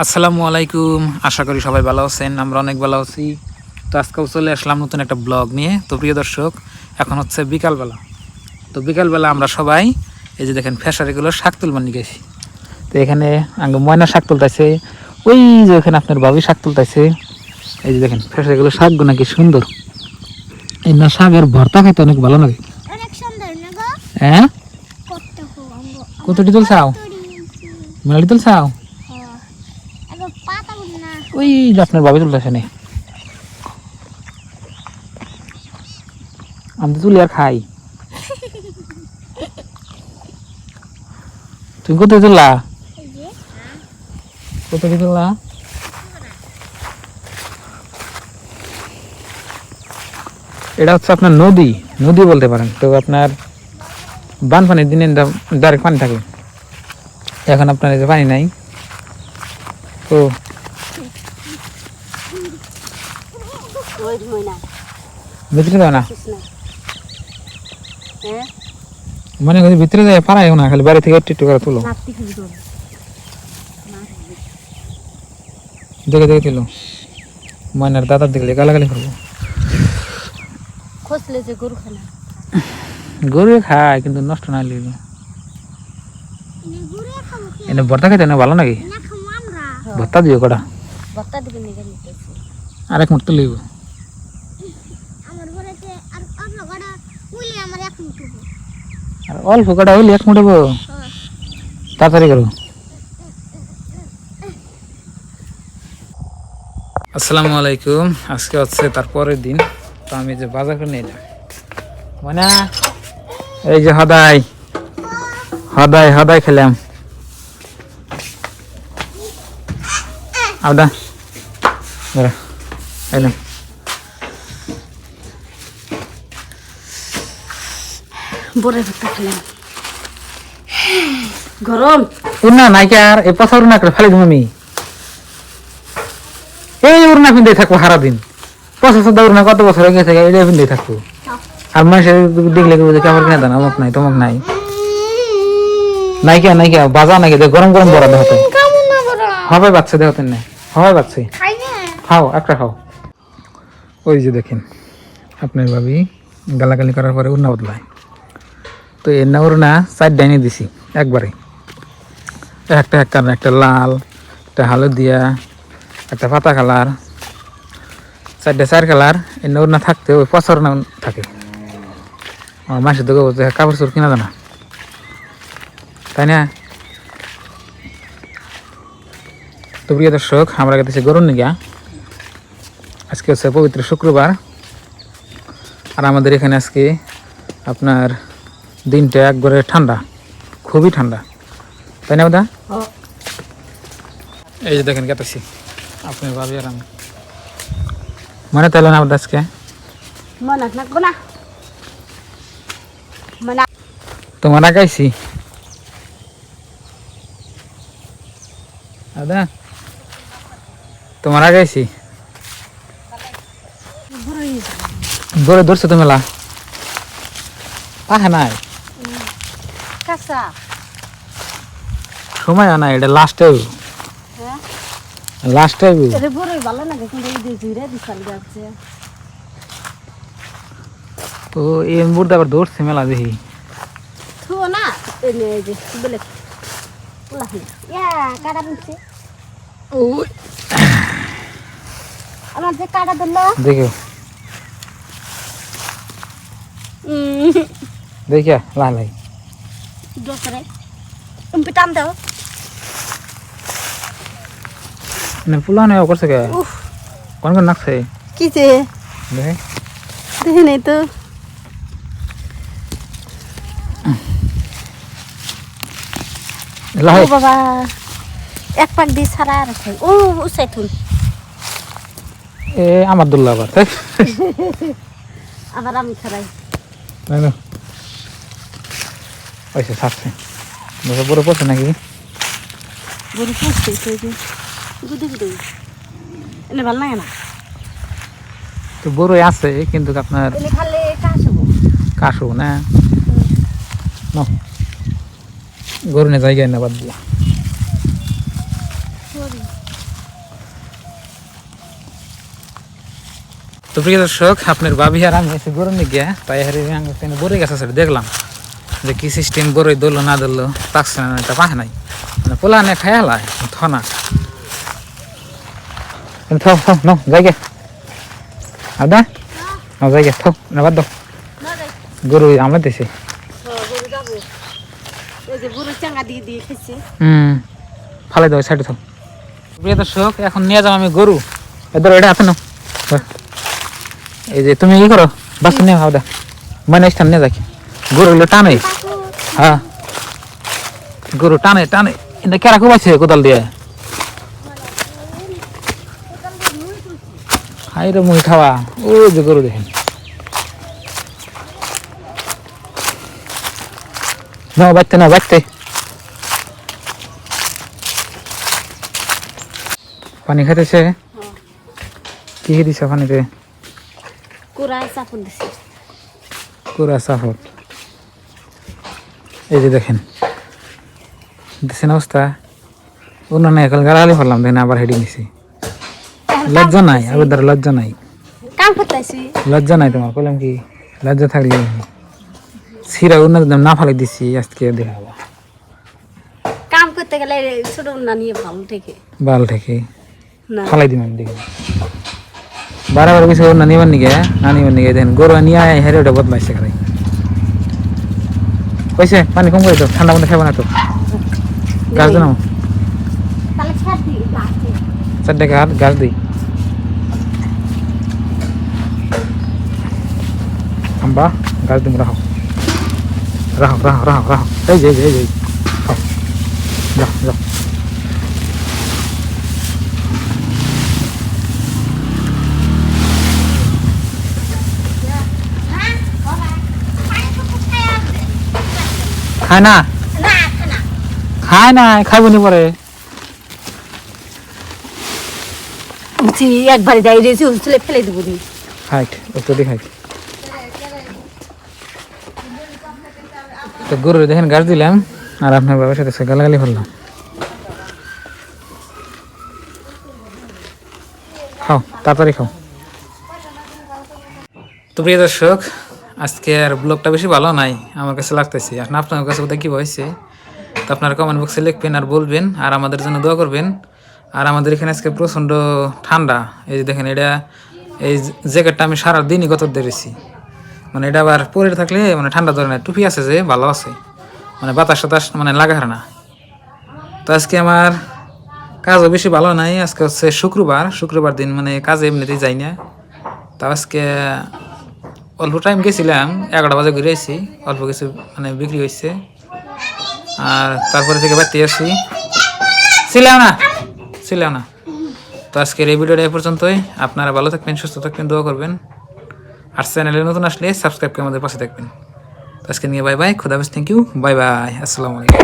আসসালামু আলাইকুম, আশা করি সবাই ভালো আছেন। আমরা অনেক ভালো আছি। তো আজকেও চলে আসলাম নতুন একটা ব্লগ নিয়ে। তো প্রিয় দর্শক, এখন হচ্ছে বিকালবেলা। তো বিকালবেলা আমরা সবাই এই যে দেখেন ফেসারিগুলো শাক তুলবার নিয়ে গেছি। তো এখানে আগে ময়না শাক তুলতেছে, ওই যে ওখানে আপনার ভাবি শাক তুলতেছে। এই যে দেখেন ফেসারিগুলো শাকগুলো কি সুন্দর। এই না শাকের ভর্তা খাইতে অনেক ভালো লাগে। হ্যাঁ, কতটি তুলছাও? মেলাটি তুলছাও? ওই যে আপনার ভাবি তুলতেছে নে, আমি তো তুলি আর খাই। তুমি কোথায় তুললা? কোথায় তুললা? এটা হচ্ছে আপনার নদী, নদী বলতে পারেন। তো আপনার বান পানির দিনে ডাইরেক্ট পানি থাকে, এখন আপনার এই যে পানি নাই। তো ভিতরে যাও না, মানে ভিতরে যায় পারাই না, খালি বাড়ি থেকে একটু একটু করে তুলো। দেখে দেখে তুলো, ময়নার দাদার দেখলে গালাগালি করবো। গরু খায় কিন্তু নষ্ট না হলে এনে ভর্তা খাইতে না ভালো নাকি? ভর্তা দিও কটা, আরেক মুঠ তো লইব। আর অল্প কটা হইলে এক মুঠ হবো, তাড়াতাড়ি করো। আসসালামু আলাইকুম, আজকে হচ্ছে তার পরের দিন। তো আমি যে বাজার করে নিয়ে এলাম, মানে এই যে হদাই হদাই হদাই খেলাম। আবদা এলাম গরম উড়না নাইকে আর এই পচা উড়না করে ফেলে দিম আমি। এই উড়না পিন্ধে থাকবো সারাদিন, পচা সদা উড়না কত বছর হয়ে গেছে, এটা পিন্ধে থাকবো। আর মানুষের দেখলে কেমন কিনা দান অমুক নাই তমুক নাই, নাইকে নাইকে বাজা নাকি গরম গরম বড়া দেখাতে হবে বাচ্চা দেখাতেন না, হয় বাচ্চা খাও একটা খাও। ওই যে দেখেন আপনার ভাবি গালাগালি করার পরে উড়না বদলায়। তো এর না উড়না চার ডাইনে দিছি একবারে, একটা এক কালার, একটা লাল, একটা হলদিয়া, একটা পাতা কালার, চারটে চার কালার। এর না উড়না থাকতে ওই পচর না থাকে। আমার মাসের তো কাপড় চোর কিনা জানা, তাই না? তো প্রিয় দর্শক, আমরা গেছি গরুর নিগা। আজকে হচ্ছে পবিত্র শুক্রবার, আর আমাদের এখানে আজকে আপনার দিনটা একবারে ঠান্ডা, খুবই ঠান্ডা, তাই না দাদা? এই যে দেখেন গেতেছি আপনি ভাবি আর আমি, মনে তাইল না আমাদের আজকে তোমার আগাইছি দাদা, তোমার আগাইছি ধরে ধরছো তো মেলা পাহে নাই সময় নাই, এটা লাস্টে লাস্টে তো এই মুহূর্তে আবার ধরছে মেলা দেখি। দেখো দেখিয়া লাই ফুলা নেই করছে কে কোন কোন নাকছে কি দেখে নাই তো। বাবা এক পাক দিয়ে ছাড়া আর ও উসাইতুন এ আমার দুল্লা আবার আবার আমি ছাড়াই ওইসে ছাড়ছে বড় পড়ছে নাকি? বড় পড়ছে গুদে গুদে এনে ভালো লাগে না। তো বড় আছে কিন্তু আপনার কাশু না গরু নে জায়গায় না বাদ দিয়া তো প্রিয় দর্শক, আপনার ভাবি আর আমি এসে গরু নিয়ে গিয়া তাই হারি বড়ই গাছ আছে দেখলাম যে কি সিস্টেম বড়ই ধরলো না ধরলো, পাকছে না এটা পাহে নাই, মানে পোলা নে খাই হালায় থনা। থাও থাও নো যাই গে আদা, যাই গে থাও না বাদ দাও, গরু আমরা দিছে। ফালাই দাও সাইডে থাও। প্রিয় দর্শক, এখন নিয়ে যাও আমি গরু, এদের এটা আছে না, এই যে তুমি কি করো বাস নিয়ে খাও দা, মানে স্থান নিয়ে যাই গরুগুলো টানে। হ্যাঁ গরু টানে টানে, এটা কেরা খুব আছে কোদাল দিয়ে, হাই রে মুই খাওয়া। ওই যে গরু দেখেন, না বাচ্চা না বাচ্চা, পানি খাইতেছে। কি দিছ পানিতে? কুড়া চাপড়। এই যে দেখেন দেখছেন অবস্থা, অন্য এখন গাড়ালি ফেললাম, দেখেন আবার হেঁটে নিছি। লজ্জা নাই, আবার দ্বারা লজ্জা নাই, লজ্জা নাই তোমার, বললাম কি লজ্জা থাকলে সিরা অন্য না ফালাই দিছি আজকে দেখাবো। কাম করতে গেলে ছোট না নিয়ে বাল থেকে ফালাই দিম আমি দেখি, বারবার কিছু না নিবার নিগে না নিবার নিগে দেখেন গরু নিয়ে আয় হেরে ওটা বদমাইছে খারাই কইছে। পানি কম করে তো, ঠান্ডা মধ্যে খাবো না তো, গাছ দিন চারটে গাছ দিই, আম্বা গাছ দিম, রাখো রাখো রাখো রাখো রাখো, এই যে এই যে যাও যাও। খায় না খায় না, খাইব নি পরে একবারে যাই রে ফেলে দেবো। হাইট ওপরে হাইট। তো গরু দেখেন গাছ দিলাম, আর আপনার বাবার সাথে গালাগালি করলাম। খাও তাড়াতাড়ি খাও। তো প্রিয় দর্শক, আজকে আর ব্লগটা বেশি ভালো নাই আমার কাছে লাগতেছে, এখন আপনার কাছে কোথায় কী হয়েছে তো আপনারা কমেন্ট বক্সে লিখবেন আর বলবেন, আর আমাদের জন্য দোয়া করবেন। আর আমাদের এখানে আজকে প্রচণ্ড ঠান্ডা, এই যে দেখেন এটা এই জ্যাকেটটা আমি সারা দিনই গত ধরেছি, মানে এটা আবার পরে থাকলে মানে ঠান্ডা ধরে না, টুপি আছে যে ভালো আছে, মানে বাতাস টাতাস মানে লাগা না। তো আজকে আমার কাজও বেশি ভালো নাই, আজকে হচ্ছে শুক্রবার দিন, মানে কাজে এমনিতেই যাই না। তো আজকে অল্প টাইম গেছিলাম, 11টা বাজে ঘুরে আসি, অল্প কিছু মানে বিক্রি হয়েছে, আর তারপরে থেকে বাড়তে আসি, ছিলাম না। তো আজকের এই ভিডিওটা এই পর্যন্তই। আপনারা ভালো থাকবেন, সুস্থ থাকবেন, দোয়া করবেন, আর চ্যানেলে নতুন আসলে সাবস্ক্রাইব করে আমাদের পাশে থাকবেন। তো আজকে নিয়ে বাই বাই, খুদা হাফেজ, থ্যাংক ইউ, বাই বাই, আসসালামু আলাইকুম।